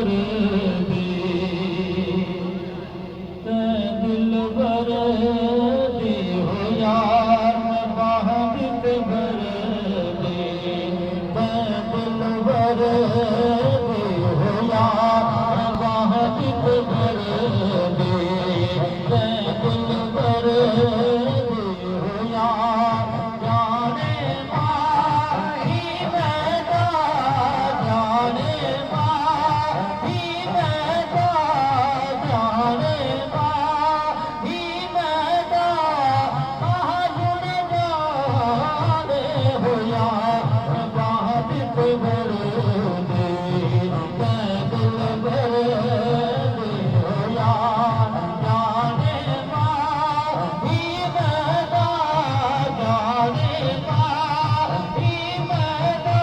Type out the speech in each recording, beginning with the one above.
भर दे, दिल भर दे हो यार बाह दिल भर दे, दिल भर दे हो यार बाह दिल भर दे, दिल भर दे हो यार जाने माही मैदा, जाने माही मैदा, जाने माही मैदा, महाजुन जाने हो यार बाह दिल भर दे, दिल भर दे हो यार जाने माही मैदा, जाने माही मैदा,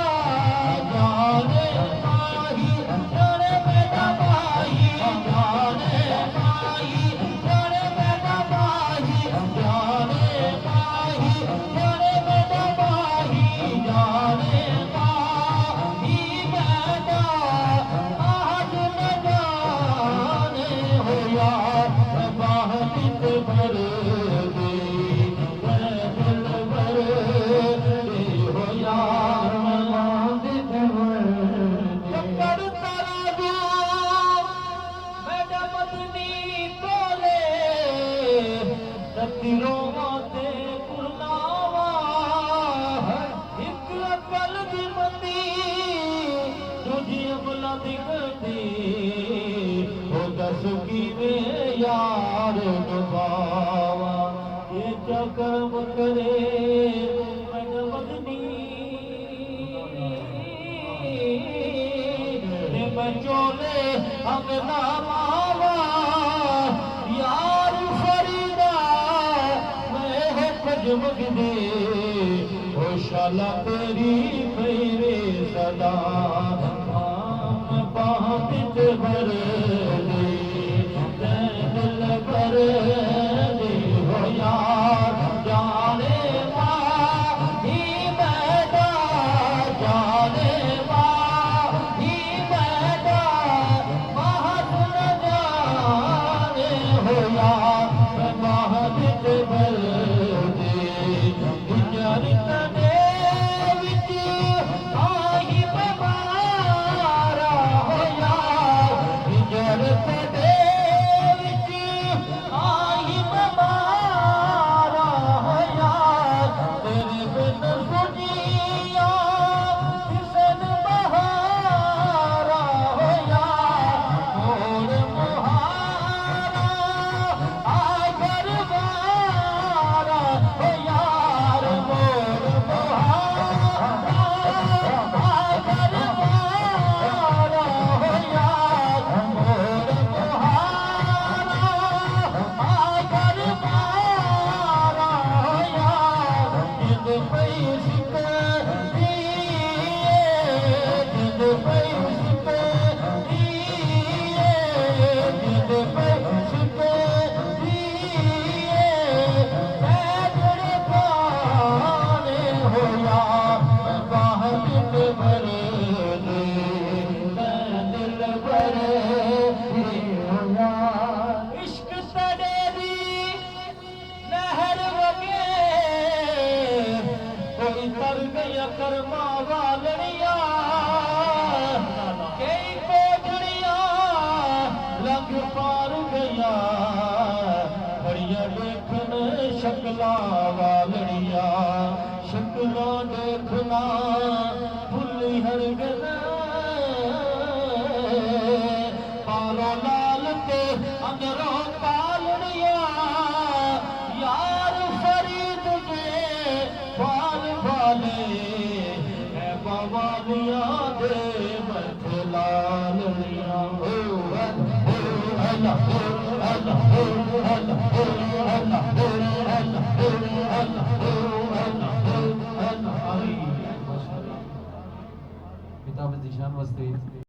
जाने माही जाने मैदा माही, जाने माही जाने मैदा माही, जाने माही जाने मैदा माही, जाने माही मैदा, आज न जाने हो यार बाह दिल भर दे, दिल भर दे हो यार बाह दिल भर दे। चक्कर तराजू मैडा मदनी तोले, ततीरों ते कुरलावा, एक अकल दी मंदी दूजी अमला दी गंदी, ओ दस कीवें यार डुबावा, ये चकम करे मैडा मदनी, मैं चोले अंगना मावा यार फरीदा, मैं हो खजमग दे हो शाला तेरी मेरे सदा, मैं बाह दिल भर दे, दिल भर दे हो यार जाने माही मैदा, जाने माही मैदा, महाजुन जाने हो यार बाह दिल भर दे, गुजर तने विच आही बमारा हो यार, गुजर तने विच आही बमारा हो यार, तेरे बिन सुनिया किसन बहारा हो यार, मोर मुहारा आगर वारा हो यार, मोर मुहारा आगर वारा हो यार, मोर मुहारा आगर वारा हो यार, जिद पई सिकदी, जिद पई सिकदी, जिद पई सिकदी, मैं जड़े पाने हो यार बाह दिल भर दे, दिल भर दे हो यार, इश्क तड़े दी लहर वगे कोई तर गया कर्मा वालड़िया, कई कोठड़िया लग पार गया, बड़िया देखन शक्ला वालड़िया, शक्ला देखना भुल्ली हर गना, पालो लाल के अंदरों पालड़िया, यार फरीद के बाल भाले है बवालिया दे मथलालिया, हो अल्लाह हो अल्लाह हो अल्लाह हो अल्लाह हो अल्लाह हो अल्लाह हो अल्लाह हो अल्लाह। किताब ज़ीशान वस्ती